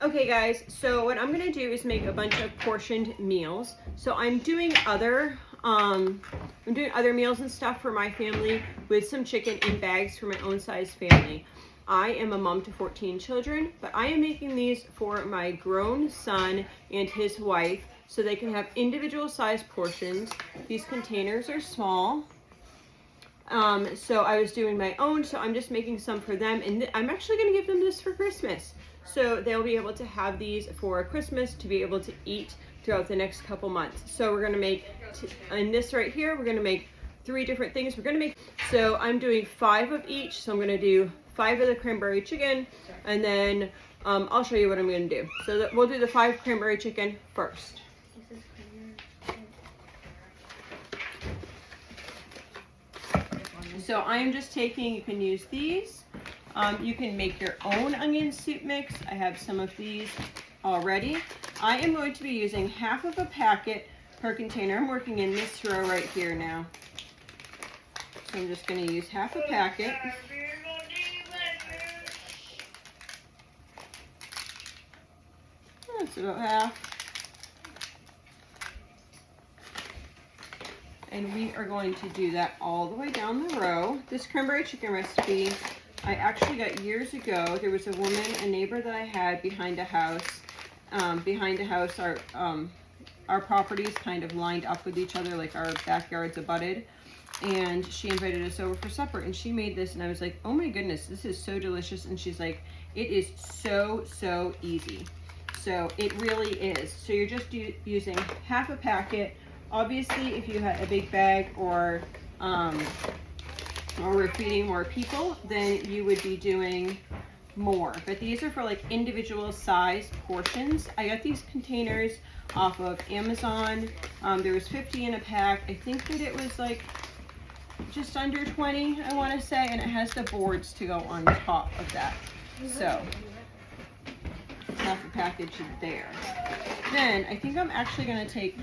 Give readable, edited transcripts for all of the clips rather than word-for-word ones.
Okay guys, so what I'm gonna do is make a bunch of portioned meals. So I'm doing other meals and stuff for my family with some chicken in bags for my own size family. I am a mom to 14 children, but I am making these for my grown son and his wife so they can have individual size portions. These containers are small. So I was doing my own, so I'm just making some for them, and I'm actually gonna give them this for Christmas. So they'll be able to have these for Christmas to be able to eat throughout the next couple months. So we're gonna make, in this right here, we're gonna make 3 different things. So I'm doing 5 of each. So I'm gonna do 5 of the cranberry chicken, and then I'll show you what I'm gonna do. So we'll do the 5 cranberry chicken first. So I'm just taking, you can use these. You can make your own onion soup mix. I have some of these already. I am going to be using half of a packet per container. I'm working in this row right here now. So I'm just going to use half a packet. That's about half. And we are going to do that all the way down the row. This cranberry chicken recipe I actually got years ago. There was a woman, a neighbor that I had behind a house. Our properties kind of lined up with each other, like our backyards abutted. And she invited us over for supper, and she made this, and I was like, oh my goodness, this is so delicious. And she's like, it is so easy. So it really is. So you're just using half a packet. Obviously, if you had a big bag or we're feeding more people, then you would be doing more. But these are for like individual size portions. I got these containers off of Amazon. There was 50 in a pack. I think that it was like just under 20, I want to say, and it has the boards to go on top of that. So half a package there. Then I think I'm actually going to take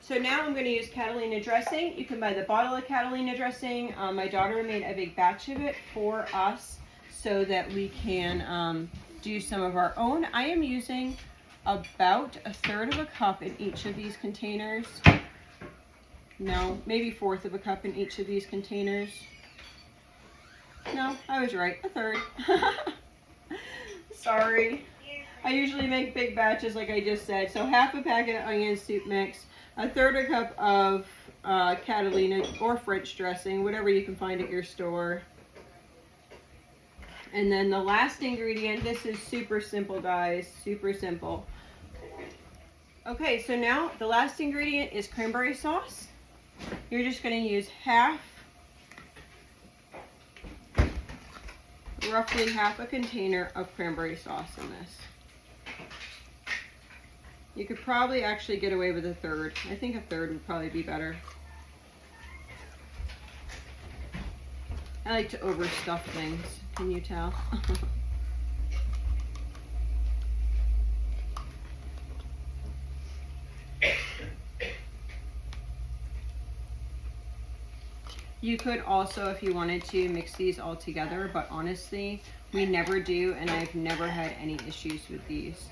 So now I'm going to use Catalina dressing. You can buy the bottle of Catalina dressing. My daughter made a big batch of it for us so that we can do some of our own. I am using about 1/3 of a cup in each of these containers. No, maybe 1/4 of a cup in each of these containers. No, I was right, 1/3. Sorry. I usually make big batches like I just said. So half a packet of onion soup mix, 1/3 a cup of Catalina or French dressing, whatever you can find at your store. And then the last ingredient, this is super simple guys, super simple. Okay, so now the last ingredient is cranberry sauce. You're just going to use roughly half a container of cranberry sauce in this. You could probably actually get away with 1/3. I think 1/3 would probably be better. I like to overstuff things, can you tell? You could also, if you wanted to, mix these all together, but honestly, we never do, and I've never had any issues with these.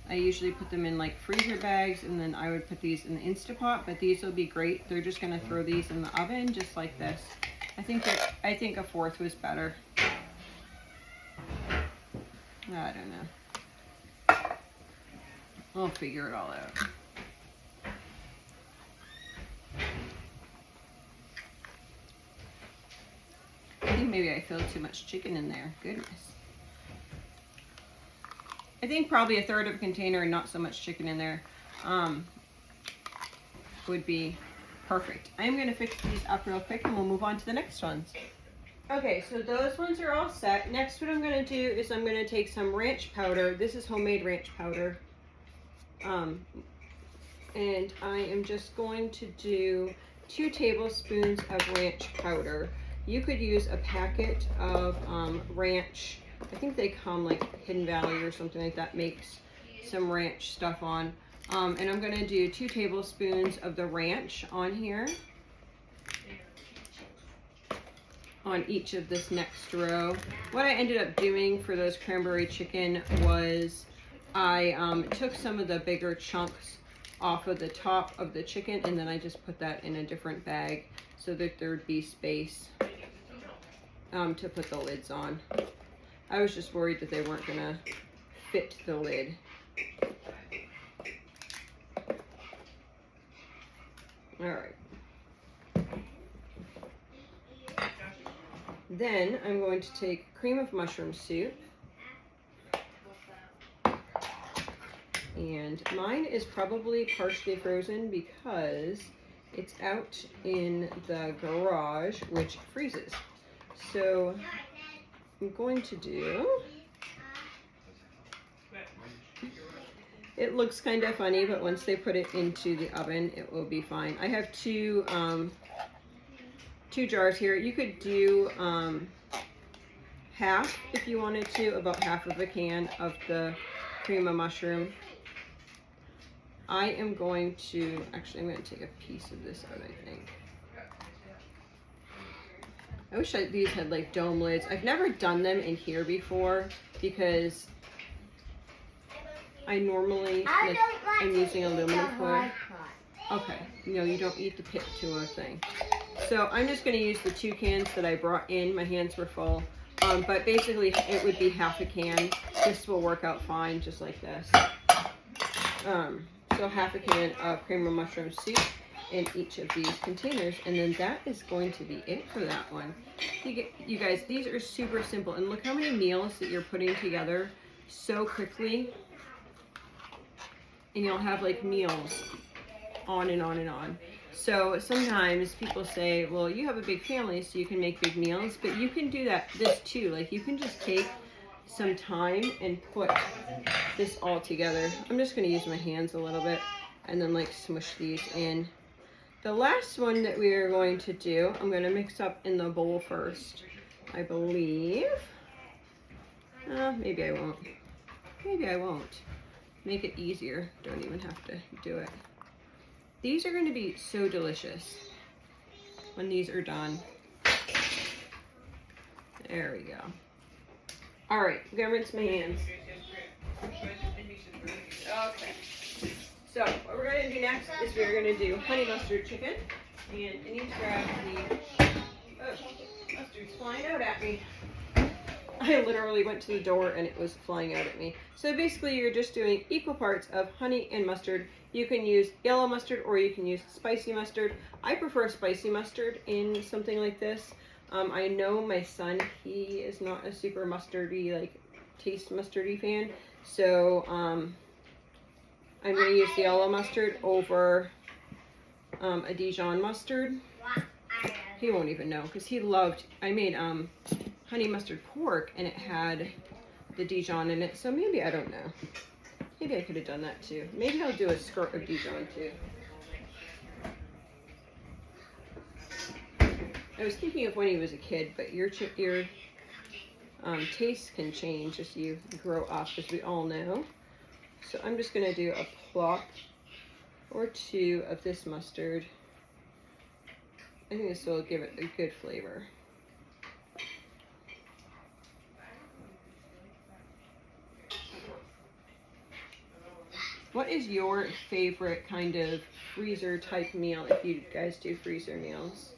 I usually put them in like freezer bags, and then I would put these in the Instapot, but these will be great. They're just gonna throw these in the oven just like this. I think 1/4 was better. I don't know. We'll figure it all out. I think maybe I filled too much chicken in there. Goodness. I think probably 1/3 of a container and not so much chicken in there would be perfect. I'm going to fix these up real quick and we'll move on to the next ones. Okay, so those ones are all set. Next, what I'm going to do is I'm going to take some ranch powder. This is homemade ranch powder. And I am just going to do 2 tablespoons of ranch powder. You could use a packet of ranch. I think they come like Hidden Valley or something like that makes some ranch stuff on. And I'm going to do 2 tablespoons of the ranch on here. on each of this next row. What I ended up doing for those cranberry chicken was I took some of the bigger chunks off of the top of the chicken, and then I just put that in a different bag so that there'd be space to put the lids on. I was just worried that they weren't gonna fit the lid. All right. Then I'm going to take cream of mushroom soup. And mine is probably partially frozen because it's out in the garage, which freezes. So I'm going to do, it looks kind of funny, but once they put it into the oven, it will be fine. I have two jars here. You could do half if you wanted to, about half of a can of the cream of mushroom. I am going to, actually I'm going to take a piece of this out, I think. I wish these had like dome lids. I've never done them in here before because I normally, I'm using aluminum foil. Okay, no, you don't eat the pit to a thing. So I'm just going to use the 2 cans that I brought in. My hands were full. But basically it would be half a can. This will work out fine just like this. So half a can of cream of mushroom soup in each of these containers, and then that is going to be it for that one. You guys, these are super simple, and look how many meals that you're putting together so quickly, and you'll have like meals on and on and on. So sometimes people say, well, you have a big family so you can make big meals, but you can do this too. Like you can just take some time and put this all together. I'm just going to use my hands a little bit and then like smush these in. The last one that we are going to do, I'm going to mix up in the bowl first, I believe. Maybe I won't. Maybe I won't. Make it easier. Don't even have to do it. These are going to be so delicious when these are done. There we go. All right, I'm gonna rinse my hands. Okay. So what we're gonna do next is we're gonna do honey mustard chicken, and I need to grab the. Oh, mustard's flying out at me. I literally went to the door and it was flying out at me. So basically, you're just doing equal parts of honey and mustard. You can use yellow mustard or you can use spicy mustard. I prefer spicy mustard in something like this. I know my son, he is not a super mustardy, like taste mustardy fan. So I'm going to use the yellow mustard over a Dijon mustard. He won't even know because he loved, I made honey mustard pork and it had the Dijon in it. So maybe, I don't know. Maybe I could have done that too. Maybe I'll do a skirt of Dijon too. I was thinking of when he was a kid, but your taste can change as you grow up, as we all know. So I'm just going to do a plop or 2 of this mustard. I think this will give it a good flavor. What is your favorite kind of freezer type meal if you guys do freezer meals?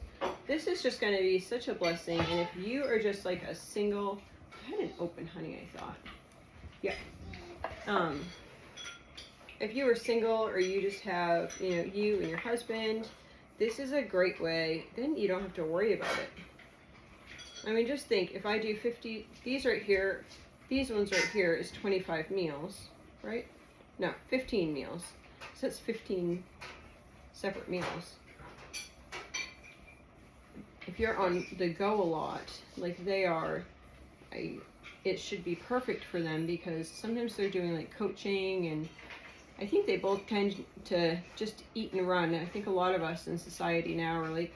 This is just going to be such a blessing, and if you are just like a single, I had an open honey, I thought. Yeah. If you are single or you just have, you and your husband, this is a great way. Then you don't have to worry about it. I mean, just think, if I do 50, these right here, these ones right here is 25 meals, right? No, 15 meals. So that's 15 separate meals. If you're on the go a lot, like they are, it should be perfect for them because sometimes they're doing like coaching, and I think they both tend to just eat and run. I think a lot of us in society now are like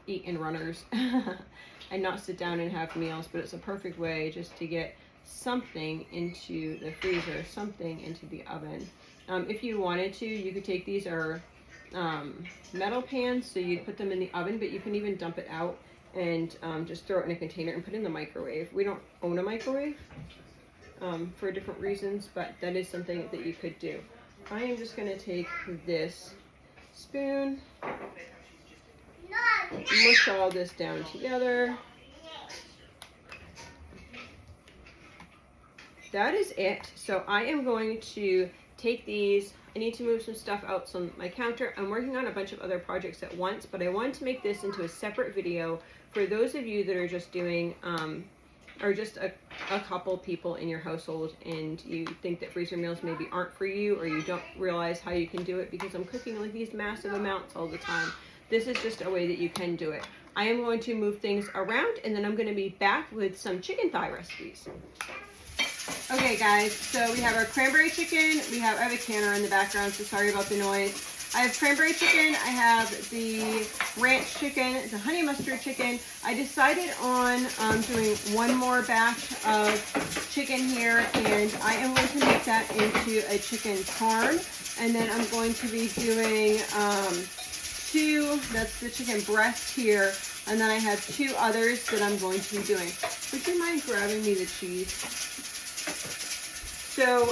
eat and runners and not sit down and have meals, but it's a perfect way just to get something into the freezer, something into the oven. If you wanted to, you could take these are metal pans, so you'd put them in the oven, but you can even dump it out and just throw it in a container and put it in the microwave. We don't own a microwave for different reasons, but that is something that you could do. I am just going to take this spoon, mush all this down together. That is it. So I am going to take these. I need to move some stuff out on my counter. I'm working on a bunch of other projects at once, but I wanted to make this into a separate video for those of you that are just doing, or just a couple people in your household, and you think that freezer meals maybe aren't for you, or you don't realize how you can do it because I'm cooking like these massive amounts all the time. This is just a way that you can do it. I am going to move things around, and then I'm going to be back with some chicken thigh recipes. Okay guys, so we have our cranberry chicken. I have a canner in the background, so sorry about the noise. I have cranberry chicken, I have the ranch chicken, the honey mustard chicken. I decided on doing one more batch of chicken here, and I am going to make that into a chicken parm. And then I'm going to be doing that's the chicken breast here, and then I have 2 others that I'm going to be doing. Would you mind grabbing me the cheese? So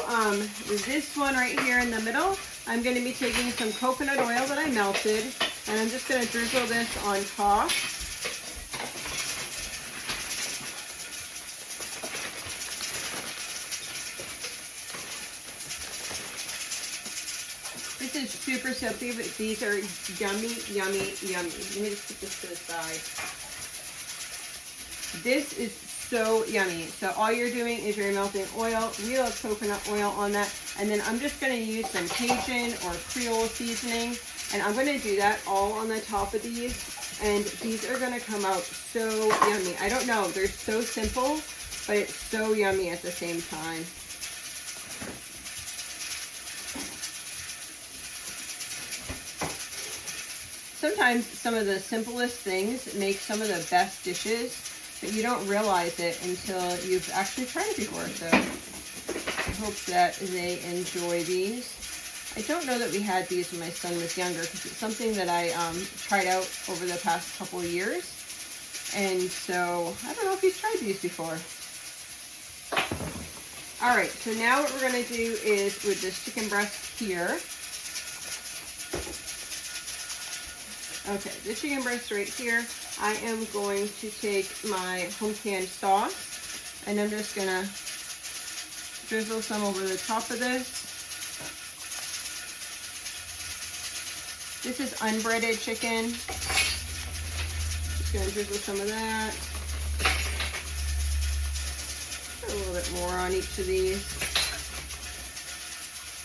this one right here in the middle, I'm going to be taking some coconut oil that I melted, and I'm just going to drizzle this on top. This is super simple, but these are yummy, yummy, yummy. Let me just put this to the side. This is so yummy. So all you're doing is you're melting oil, real coconut oil on that, and then I'm just going to use some Cajun or Creole seasoning, and I'm going to do that all on the top of these, and these are going to come out so yummy. I don't know, they're so simple, but it's so yummy at the same time. Sometimes some of the simplest things make some of the best dishes, but you don't realize it until you've actually tried it before. So I hope that they enjoy these. I don't know that we had these when my son was younger, because it's something that I tried out over the past couple of years. And so I don't know if he's tried these before. All right, so now what we're going to do is with this chicken breast here. Okay, the chicken breast right here, I am going to take my home canned sauce, and I'm just going to drizzle some over the top of this. This is unbreaded chicken. Just going to drizzle some of that. Put a little bit more on each of these.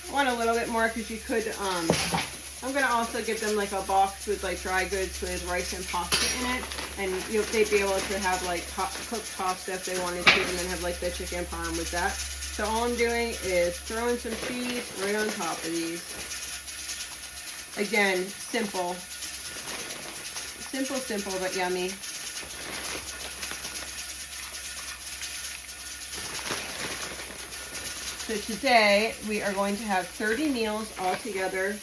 I want a little bit more because you could, I'm going to also give them like a box with like dry goods with rice and pasta in it, and they'd be able to have like cooked pasta if they wanted to, and then have like the chicken parm with that. So all I'm doing is throwing some cheese right on top of these. Again, simple, but yummy. So today we are going to have 30 meals all together,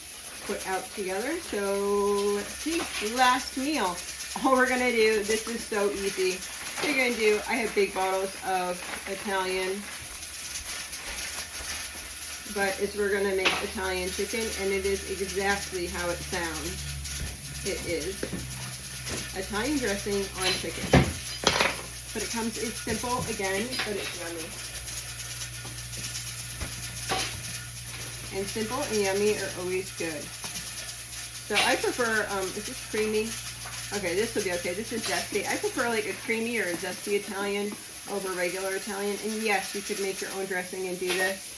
put out together. So let's see, the last meal. All we're gonna do, this is so easy. What you're gonna do, I have big bottles of Italian, but we're gonna make Italian chicken, and it is exactly how it sounds. It is Italian dressing on chicken. But it's simple again, but it's yummy. And simple and yummy are always good. So I prefer, is this creamy? Okay, this will be okay. This is zesty. I prefer like a creamy or a zesty Italian over regular Italian. And yes, you could make your own dressing and do this.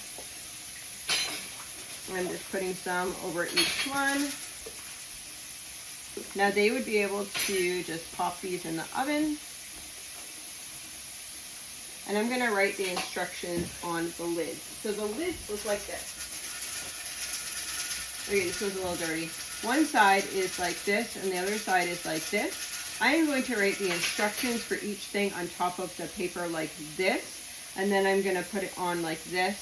I'm just putting some over each one. Now they would be able to just pop these in the oven. And I'm going to write the instructions on the lids. So the lids look like this. Okay, this one's a little dirty. One side is like this, and the other side is like this. I am going to write the instructions for each thing on top of the paper like this, and then I'm going to put it on like this,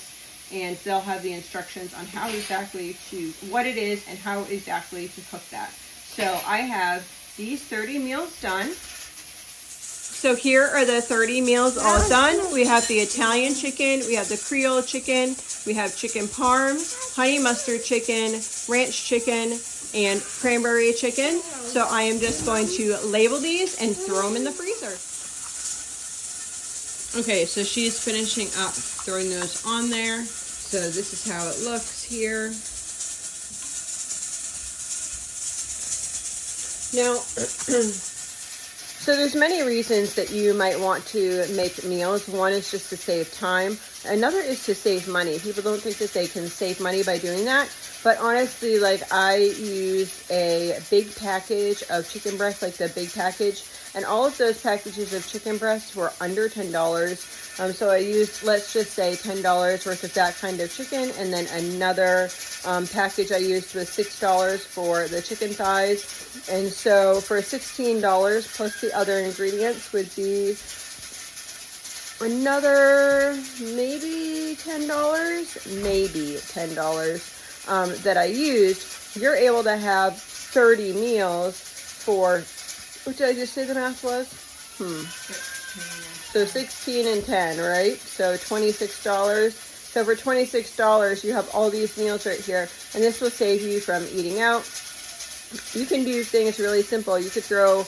and they'll have the instructions on how exactly to, what it is, and how exactly to cook that. So I have these 30 meals done. So here are the 30 meals all done. We have the Italian chicken, we have the Creole chicken, we have chicken parm, honey mustard chicken, ranch chicken, and cranberry chicken. So I am just going to label these and throw them in the freezer. Okay, so she's finishing up throwing those on there. So this is how it looks here. Now, so there's many reasons that you might want to make meals. One is just to save time. Another is to save money. People don't think that they can save money by doing that. But honestly, like I use a big package of chicken breast, like the big package. And all of those packages of chicken breasts were under $10. So I used, let's just say $10 worth of that kind of chicken. And then another package I used was $6 for the chicken thighs. And so for $16 plus the other ingredients would be another maybe $10 that I used. You're able to have 30 meals for, what did I just say the math was? So 16 and 10, right? So $26. So for $26, you have all these meals right here. And this will save you from eating out. You can do things really simple. You could throw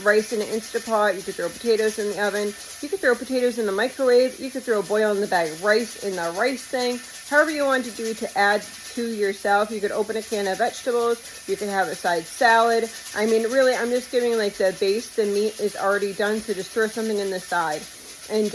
rice in an Instapot. You could throw potatoes in the oven. You could throw potatoes in the microwave. You could throw boil in the bag rice in the rice thing. However you want to do to add to yourself. You could open a can of vegetables. You could have a side salad. I mean, really, I'm just giving like the base. The meat is already done, so just throw something in the side. And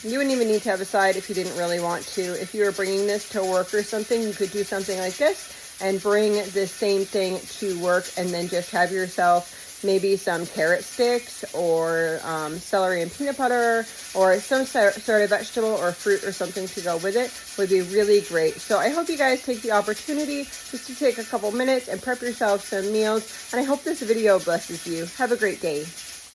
you wouldn't even need to have a side if you didn't really want to. If you were bringing this to work or something, you could do something like this and bring the same thing to work, and then just have yourself maybe some carrot sticks or celery and peanut butter or some sort of vegetable or fruit or something to go with it would be really great. So I hope you guys take the opportunity just to take a couple minutes and prep yourself some meals. And I hope this video blesses you. Have a great day.